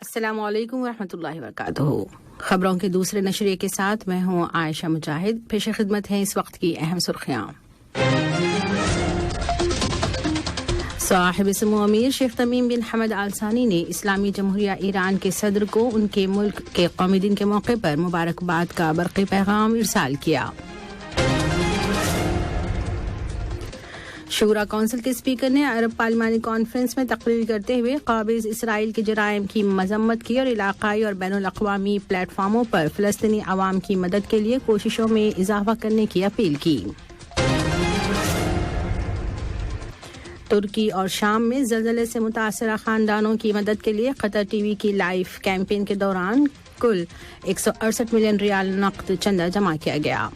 السلام علیکم ورحمۃ اللہ وبرکاتہ۔ خبروں کے دوسرے نشریے کے ساتھ میں ہوں عائشہ مجاہد۔ پیش خدمت ہیں اس وقت کی اہم سرخیاں۔ صاحب سمو امیر شیخ تمیم بن حمد آل ثانی نے اسلامی جمہوریہ ایران کے صدر کو ان کے ملک کے قومی دن کے موقع پر مبارکباد کا برقی پیغام ارسال کیا۔ شورا کونسل کے اسپیکر نے عرب پارلیمانی کانفرنس میں تقریر کرتے ہوئے قابض اسرائیل کے جرائم کی مذمت کی اور علاقائی اور بین الاقوامی پلیٹ فارموں پر فلسطینی عوام کی مدد کے لیے کوششوں میں اضافہ کرنے کی اپیل کی۔ ترکی اور شام میں زلزلے سے متاثرہ خاندانوں کی مدد کے لیے قطر ٹی وی کی لائیو کیمپین کے دوران کل 168 ملین ریال نقد چندہ جمع کیا گیا۔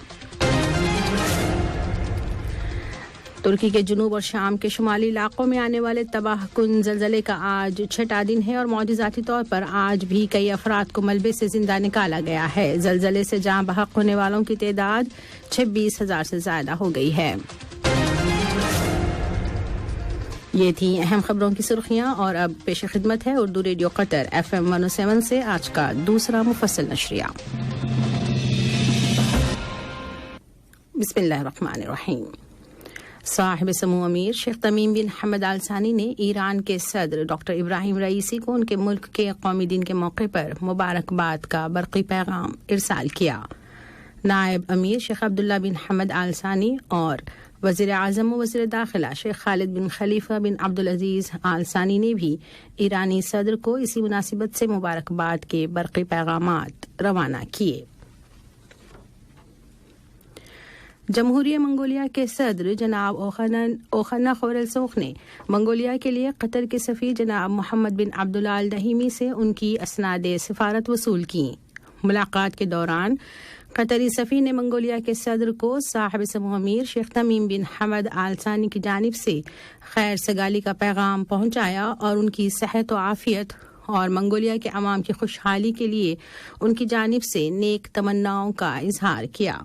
ترکی کے جنوب اور شام کے شمالی علاقوں میں آنے والے تباہ کن زلزلے کا آج چھٹا دن ہے اور معجزاتی طور پر آج بھی کئی افراد کو ملبے سے زندہ نکالا گیا ہے۔ زلزلے سے جاں بحق ہونے والوں کی تعداد 26,000 سے زیادہ ہو گئی ہے۔ یہ تھی اہم خبروں کی سرخیاں اور اب پیش خدمت ہے اردو ریڈیو قطر FM 107 سے آج کا دوسرا مفصل نشریہ۔ بسم اللہ الرحمن الرحیم۔ صاحب سمو امیر شیخ تمیم بن حمد آل ثانی نے ایران کے صدر ڈاکٹر ابراہیم رئیسی کو ان کے ملک کے قومی دن کے موقع پر مبارکباد کا برقی پیغام ارسال کیا۔ نائب امیر شیخ عبداللہ بن حمد آل ثانی اور وزیر اعظم و وزیر داخلہ شیخ خالد بن خلیفہ بن عبدالعزیز آل ثانی نے بھی ایرانی صدر کو اسی مناسبت سے مبارکباد کے برقی پیغامات روانہ کیے۔ جمہوریہ منگولیا کے صدر جناب اوخانا خورلسوخ نے منگولیا کے لیے قطر کے سفیر جناب محمد بن عبداللہ الدہیمی سے ان کی اسناد سفارت وصول کی۔ ملاقات کے دوران قطری سفیر نے منگولیا کے صدر کو صاحب سمو امیر شیخ تمیم بن حمد آل ثانی کی جانب سے خیر سگالی کا پیغام پہنچایا اور ان کی صحت و عافیت اور منگولیا کے عوام کی خوشحالی کے لیے ان کی جانب سے نیک تمناؤں کا اظہار کیا۔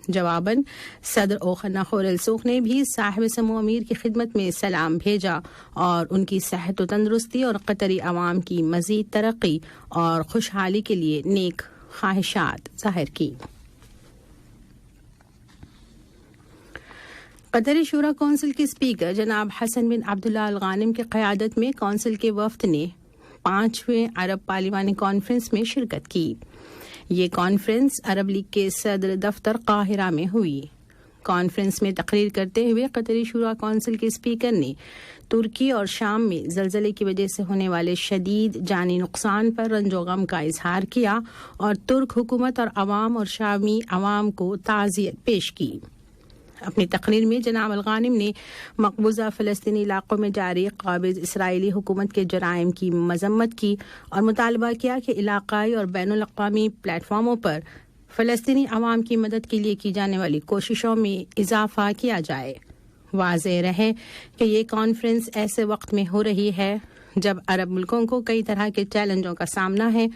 جواباً صدر اوخانا خورلسوخ نے بھی صاحب سمو امیر کی خدمت میں سلام بھیجا اور ان کی صحت و تندرستی اور قطری عوام کی مزید ترقی اور خوشحالی کے لیے نیک خواہشات ظاہر کی۔ قطری شورا کونسل کے اسپیکر جناب حسن بن عبداللہ الغانم کی قیادت میں کونسل کے وفد نے 5ویں عرب پارلیمانی کانفرنس میں شرکت کی۔ یہ کانفرنس عرب لیگ کے صدر دفتر قاہرہ میں ہوئی۔ کانفرنس میں تقریر کرتے ہوئے قطری شورا کونسل کے اسپیکر نے ترکی اور شام میں زلزلے کی وجہ سے ہونے والے شدید جانی نقصان پر رنج و غم کا اظہار کیا اور ترک حکومت اور عوام اور شامی عوام کو تعزیت پیش کی۔ اپنی تقریر میں جناب الغانم نے مقبوضہ فلسطینی علاقوں میں جاری قابض اسرائیلی حکومت کے جرائم کی مذمت کی اور مطالبہ کیا کہ علاقائی اور بین الاقوامی پلیٹ فارموں پر فلسطینی عوام کی مدد کے لیے کی جانے والی کوششوں میں اضافہ کیا جائے۔ واضح رہے کہ یہ کانفرنس ایسے وقت میں ہو رہی ہے جب عرب ملکوں کو کئی طرح کے چیلنجوں کا سامنا ہے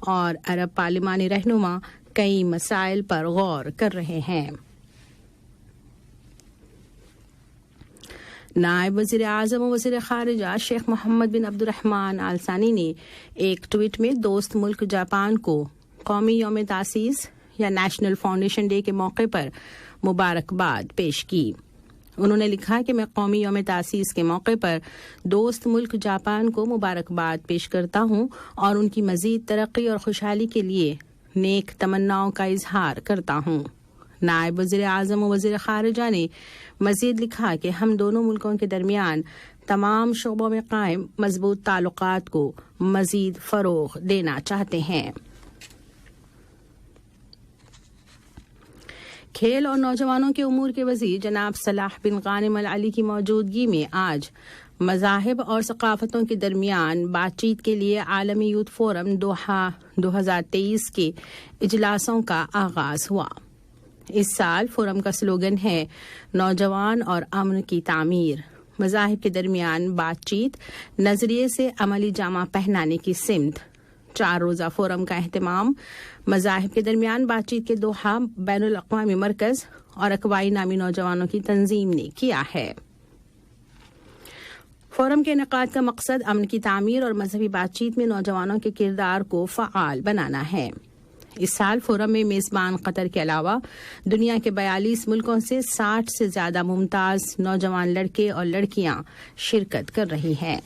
اور عرب پارلیمانی رہنما کئی مسائل پر غور کر رہے ہیں۔ نائب وزیر اعظم و وزیر خارجہ شیخ محمد بن عبد الرحمن آل ثانی نے ایک ٹویٹ میں دوست ملک جاپان کو قومی یوم تاسیس یا نیشنل فاؤنڈیشن ڈے کے موقع پر مبارکباد پیش کی۔ انہوں نے لکھا کہ میں قومی یوم تاسیس کے موقع پر دوست ملک جاپان کو مبارکباد پیش کرتا ہوں اور ان کی مزید ترقی اور خوشحالی کے لیے نیک تمناؤں کا اظہار کرتا ہوں۔ نائب وزیر اعظم و وزیر خارجہ نے مزید لکھا کہ ہم دونوں ملکوں کے درمیان تمام شعبوں میں قائم مضبوط تعلقات کو مزید فروغ دینا چاہتے ہیں۔ کھیل اور نوجوانوں کے امور کے وزیر جناب صلاح بن غانم العلی کی موجودگی میں آج مذاہب اور ثقافتوں کے درمیان بات چیت کے لیے عالمی یوتھ فورم دوحہ 2023 کے اجلاسوں کا آغاز ہوا۔ اس سال فورم کا سلوگن ہے نوجوان اور امن کی تعمیر، مذاہب کے درمیان بات چیت نظریے سے عملی جامہ پہنانے کی سمت۔ 4 روزہ فورم کا اہتمام مذاہب کے درمیان بات چیت کے دوحہ بین الاقوامی مرکز اور اکوائی نامی نوجوانوں کی تنظیم نے کیا ہے۔ فورم کے انعقاد کا مقصد امن کی تعمیر اور مذہبی بات چیت میں نوجوانوں کے کردار کو فعال بنانا ہے۔ اس سال فورم میں میزبان قطر کے علاوہ دنیا کے 42 ملکوں سے 60 سے زیادہ ممتاز نوجوان لڑکے اور لڑکیاں شرکت کر رہی ہیں۔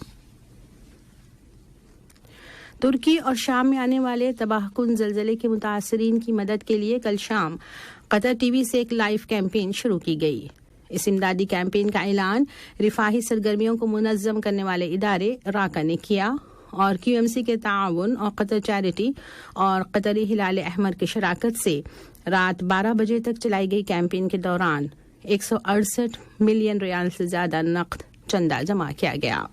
ترکی اور شام میں آنے والے تباہ کن زلزلے کے متاثرین کی مدد کے لیے کل شام قطر ٹی وی سے ایک لائیو کیمپین شروع کی گئی۔ اس امدادی کیمپین کا اعلان رفاہی سرگرمیوں کو منظم کرنے والے ادارے راکا نے کیا اور کیو ایم سی کے تعاون اور قطر چیریٹی اور قطری ہلال احمر کی شراکت سے رات 12 بجے تک چلائی گئی کیمپین کے دوران 168 ملین ریال سے زیادہ نقد چندہ جمع کیا گیا۔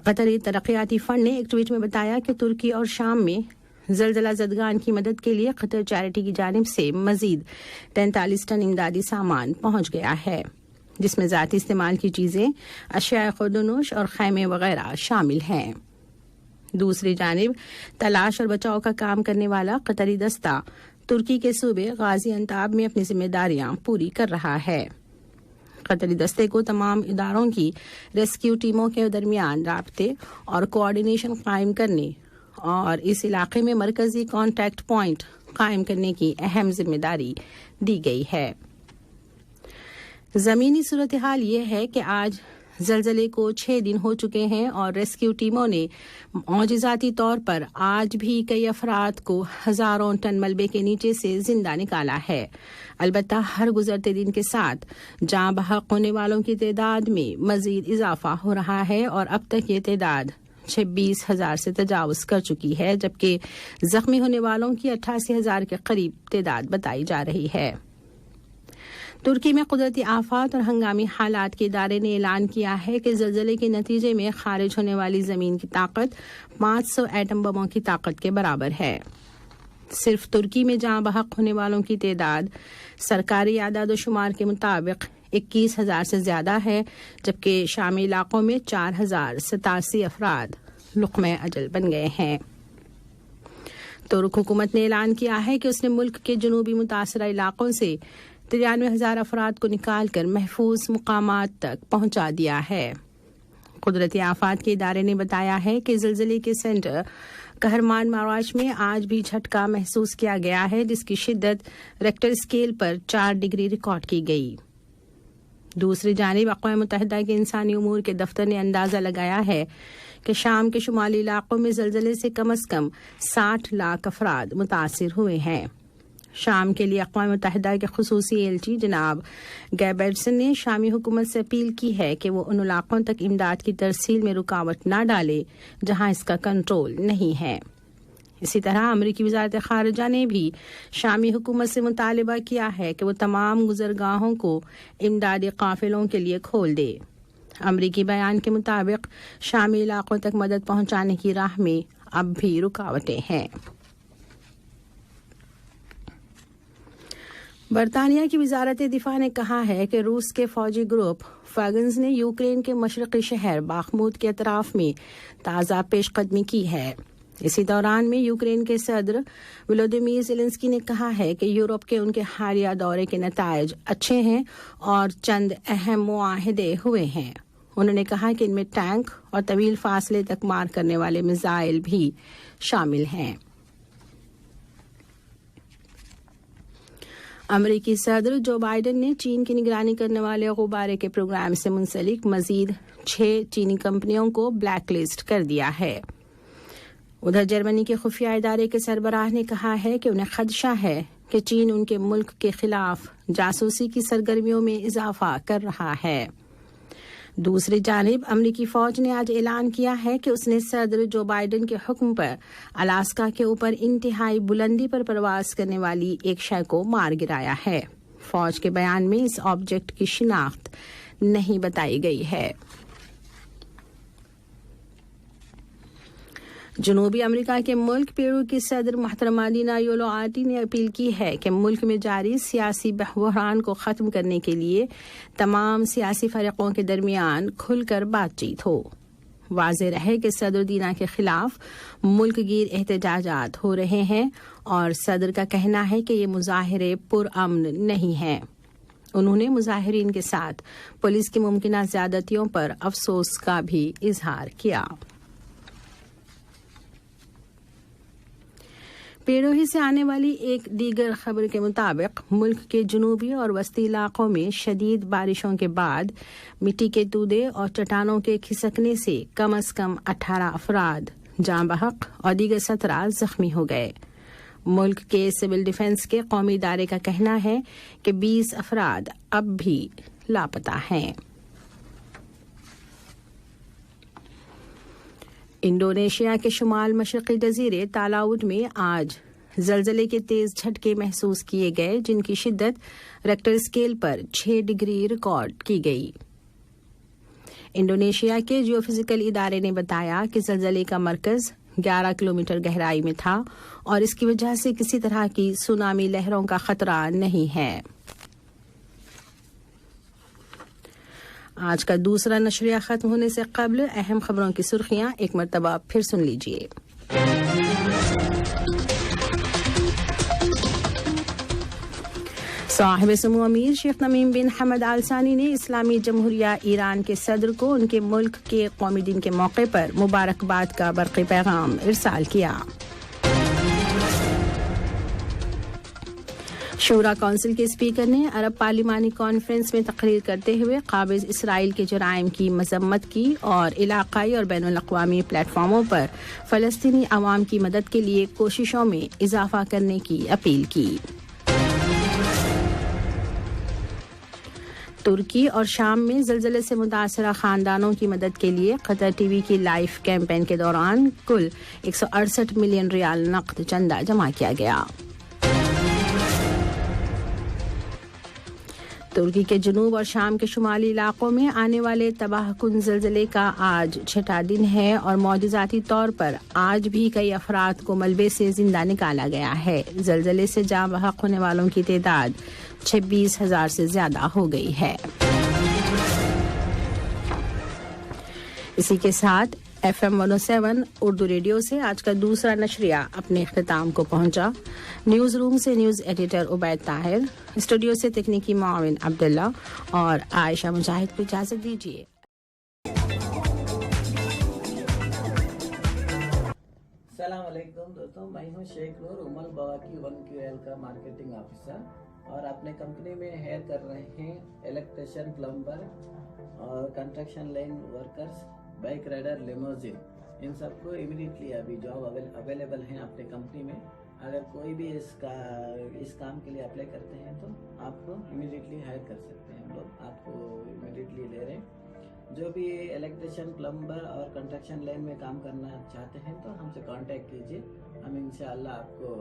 قطری ترقیاتی فنڈ نے ایک ٹویٹ میں بتایا کہ ترکی اور شام میں زلزلہ زدگان کی مدد کے لیے قطر چیریٹی کی جانب سے مزید 43 ٹن امدادی سامان پہنچ گیا ہے، جس میں ذاتی استعمال کی چیزیں، اشیاء خودنوش اور خیمے وغیرہ شامل ہیں۔ دوسری جانب تلاش اور بچاؤ کا کام کرنے والا قطری دستہ ترکی کے صوبے غازی انتاب میں اپنی ذمہ داریاں پوری کر رہا ہے۔ قطری دستے کو تمام اداروں کی ریسکیو ٹیموں کے درمیان رابطے اور کوآرڈینیشن قائم کرنے اور اس علاقے میں مرکزی کانٹیکٹ پوائنٹ قائم کرنے کی اہم ذمہ داری دی گئی ہے۔ زمینی صورتحال یہ ہے کہ آج زلزلے کو 6 دن ہو چکے ہیں اور ریسکیو ٹیموں نے معجزاتی طور پر آج بھی کئی افراد کو ہزاروں ٹن ملبے کے نیچے سے زندہ نکالا ہے۔ البتہ ہر گزرتے دن کے ساتھ جاں بحق ہونے والوں کی تعداد میں مزید اضافہ ہو رہا ہے اور اب تک یہ تعداد 26,000 سے تجاوز کر چکی ہے، جبکہ زخمی ہونے والوں کی 88,000 کے قریب تعداد بتائی جا رہی ہے۔ ترکی میں قدرتی آفات اور ہنگامی حالات کے ادارے نے اعلان کیا ہے کہ زلزلے کے نتیجے میں خارج ہونے والی زمین کی طاقت 500 ایٹم بموں کی طاقت کے برابر ہے۔ صرف ترکی میں جاں بحق ہونے والوں کی تعداد سرکاری اعداد و شمار کے مطابق 21,000 سے زیادہ ہے، جبکہ شامی علاقوں میں 4,087 افراد لقمہ اجل بن گئے ہیں۔ ترک حکومت نے اعلان کیا ہے کہ اس نے ملک کے جنوبی متاثرہ علاقوں سے 93,000 افراد کو نکال کر محفوظ مقامات تک پہنچا دیا ہے۔ قدرتی آفات کے ادارے نے بتایا ہے کہ زلزلے کے سینٹر کہرمان ماراش میں آج بھی جھٹکا محسوس کیا گیا ہے، جس کی شدت ریکٹر اسکیل پر 4 ڈگری ریکارڈ کی گئی۔ دوسری جانب اقوام متحدہ کے انسانی امور کے دفتر نے اندازہ لگایا ہے کہ شام کے شمالی علاقوں میں زلزلے سے کم از کم 60 لاکھ افراد متاثر ہوئے ہیں۔ شام کے لیے اقوام متحدہ کے خصوصی ایلچی جناب گیبرٹسن نے شامی حکومت سے اپیل کی ہے کہ وہ ان علاقوں تک امداد کی ترسیل میں رکاوٹ نہ ڈالے جہاں اس کا کنٹرول نہیں ہے۔ اسی طرح امریکی وزارت خارجہ نے بھی شامی حکومت سے مطالبہ کیا ہے کہ وہ تمام گزرگاہوں کو امدادی قافلوں کے لیے کھول دے۔ امریکی بیان کے مطابق شامی علاقوں تک مدد پہنچانے کی راہ میں اب بھی رکاوٹیں ہیں۔ برطانیہ کی وزارت دفاع نے کہا ہے کہ روس کے فوجی گروپ واگنز نے یوکرین کے مشرقی شہر باخمود کے اطراف میں تازہ پیش قدمی کی ہے۔ اسی دوران میں یوکرین کے صدر ولودیمیر زیلنسکی نے کہا ہے کہ یورپ کے ان کے حالیہ دورے کے نتائج اچھے ہیں اور چند اہم معاہدے ہوئے ہیں۔ انہوں نے کہا کہ ان میں ٹینک اور طویل فاصلے تک مار کرنے والے میزائل بھی شامل ہیں۔ امریکی صدر جو بائیڈن نے چین کی نگرانی کرنے والے غبارے کے پروگرام سے منسلک مزید 6 چینی کمپنیوں کو بلیک لسٹ کر دیا ہے۔ ادھر جرمنی کے خفیہ ادارے کے سربراہ نے کہا ہے کہ انہیں خدشہ ہے کہ چین ان کے ملک کے خلاف جاسوسی کی سرگرمیوں میں اضافہ کر رہا ہے۔ دوسری جانب امریکی فوج نے آج اعلان کیا ہے کہ اس نے صدر جو بائیڈن کے حکم پر الاسکا کے اوپر انتہائی بلندی پر پرواز کرنے والی ایک شے کو مار گرایا ہے۔ فوج کے بیان میں اس آبجیکٹ کی شناخت نہیں بتائی گئی ہے۔ جنوبی امریکہ کے ملک پیرو کی صدر محترمہ لینا یولوآٹی نے اپیل کی ہے کہ ملک میں جاری سیاسی بحران کو ختم کرنے کے لیے تمام سیاسی فریقوں کے درمیان کھل کر بات چیت ہو۔ واضح رہے کہ صدر دینا کے خلاف ملک گیر احتجاجات ہو رہے ہیں اور صدر کا کہنا ہے کہ یہ مظاہرے پرامن نہیں ہیں۔ انہوں نے مظاہرین کے ساتھ پولیس کی ممکنہ زیادتیوں پر افسوس کا بھی اظہار کیا۔ پیروہی سے آنے والی ایک دیگر خبر کے مطابق ملک کے جنوبی اور وسطی علاقوں میں شدید بارشوں کے بعد مٹی کے تودے اور چٹانوں کے کھسکنے سے کم از کم 18 افراد جاں بحق اور دیگر 17 زخمی ہو گئے۔ ملک کے سول ڈیفنس کے قومی ادارے کا کہنا ہے کہ 20 افراد اب بھی لاپتہ ہیں۔ انڈونیشیا کے شمال مشرقی جزیرے تالاوٹ میں آج زلزلے کے تیز جھٹکے محسوس کیے گئے، جن کی شدت ریکٹر اسکیل پر 6 ڈگری ریکارڈ کی گئی۔ انڈونیشیا کے جیو فزیکل ادارے نے بتایا کہ زلزلے کا مرکز 11 کلومیٹر گہرائی میں تھا اور اس کی وجہ سے کسی طرح کی سونامی لہروں کا خطرہ نہیں ہے۔ آج کا دوسرا نشریہ ختم ہونے سے قبل اہم خبروں کی سرخیاں ایک مرتبہ پھر سن لیجیے۔ صاحب سمو امیر شیخ تمیم بن حمد آل ثانی نے اسلامی جمہوریہ ایران کے صدر کو ان کے ملک کے قومی دن کے موقع پر مبارکباد کا برقی پیغام ارسال کیا۔ شورا کونسل کے اسپیکر نے عرب پارلیمانی کانفرنس میں تقریر کرتے ہوئے قابض اسرائیل کے جرائم کی مذمت کی اور علاقائی اور بین الاقوامی پلیٹ فارموں پر فلسطینی عوام کی مدد کے لیے کوششوں میں اضافہ کرنے کی اپیل کی۔ ترکی اور شام میں زلزلے سے متاثرہ خاندانوں کی مدد کے لیے قطر ٹی وی کی لائیو کیمپین کے دوران کل 168 ملین ریال نقد چندہ جمع کیا گیا۔ ترکی کے جنوب اور شام کے شمالی علاقوں میں آنے والے تباہ کن زلزلے کا آج 6واں دن ہے اور معجزاتی طور پر آج بھی کئی افراد کو ملبے سے زندہ نکالا گیا ہے۔ زلزلے سے جاں بحق ہونے والوں کی تعداد 26,000 سے زیادہ ہو گئی ہے۔ اسی کے ساتھ FM 107 اردو ریڈیو سے آج کا دوسرا نشریہ اپنے اختتام کو پہنچا۔ نیوز روم سے news editor Ubaid Tahir, studio سے تکنیکی معاون عبداللہ اور عائشہ مجاہد کو اجازت دیجیے۔ السلام علیکم دوستوں، میں ہوں شیخ نور امل بواکی 1QL کا مارکیٹنگ آفیسر اور اپنے کمپنی میں ہائر کر رہے ہیں الیکٹریشین، پلمبر اور construction line workers, bike rider, limousine, ان سب کو امیڈیٹلی ابھی جاب اویلیبل ہیں اپنے کمپنی میں۔ اگر کوئی بھی اس کام کے لیے اپلائی کرتے ہیں تو آپ کو امیڈیٹلی ہائر کر سکتے ہیں، ہم لوگ آپ کو امیڈیٹلی لے رہے ہیں۔ جو بھی الیکٹریشین، پلمبر اور کنسٹرکشن لائن میں کام کرنا چاہتے ہیں تو ہم سے کانٹیکٹ کیجیے، ہم انشاءاللہ آپ کو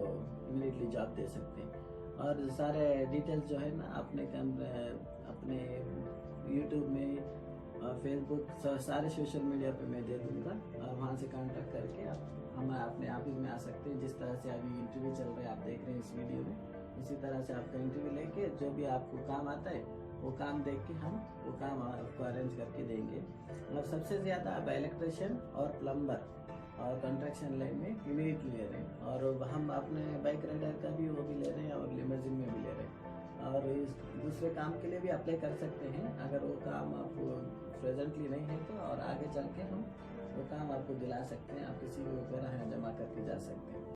امیڈیٹلی جاب دے سکتے ہیں۔ اور سارے ڈیٹیلز جو ہے نا اپنے یوٹیوب میں اور فیس بک، سارے سوشل میڈیا پہ میں دے دوں گا، اور وہاں سے کانٹیکٹ کر کے ہم اپنے آفس میں آ سکتے ہیں۔ جس طرح سے ابھی انٹرویو چل رہا ہے آپ دیکھ رہے ہیں اس ویڈیو میں، اسی طرح سے آپ کا انٹرویو لے کے جو بھی آپ کو کام آتا ہے وہ کام دیکھ کے ہم وہ کام آپ کو ارینج کر کے دیں گے۔ اور سب سے زیادہ آپ الیکٹریشین اور پلمبر اور کنسٹرکشن لائن میں امیڈیٹلی لے رہے ہیں، اور ہم اپنے بائک رائڈر کا بھی وہ بھی لے رہے ہیں اور لیموزین میں بھی لے رہے ہیں، اور اس دوسرے کام کے لیے بھی اپلائی کر سکتے ہیں۔ اگر وہ کام آپ کو پریزنٹلی نہیں ہے تو اور آگے چل کے ہم وہ کام آپ کو دلا سکتے ہیں، آپ کسی کو جمع کر کے جا سکتے ہیں۔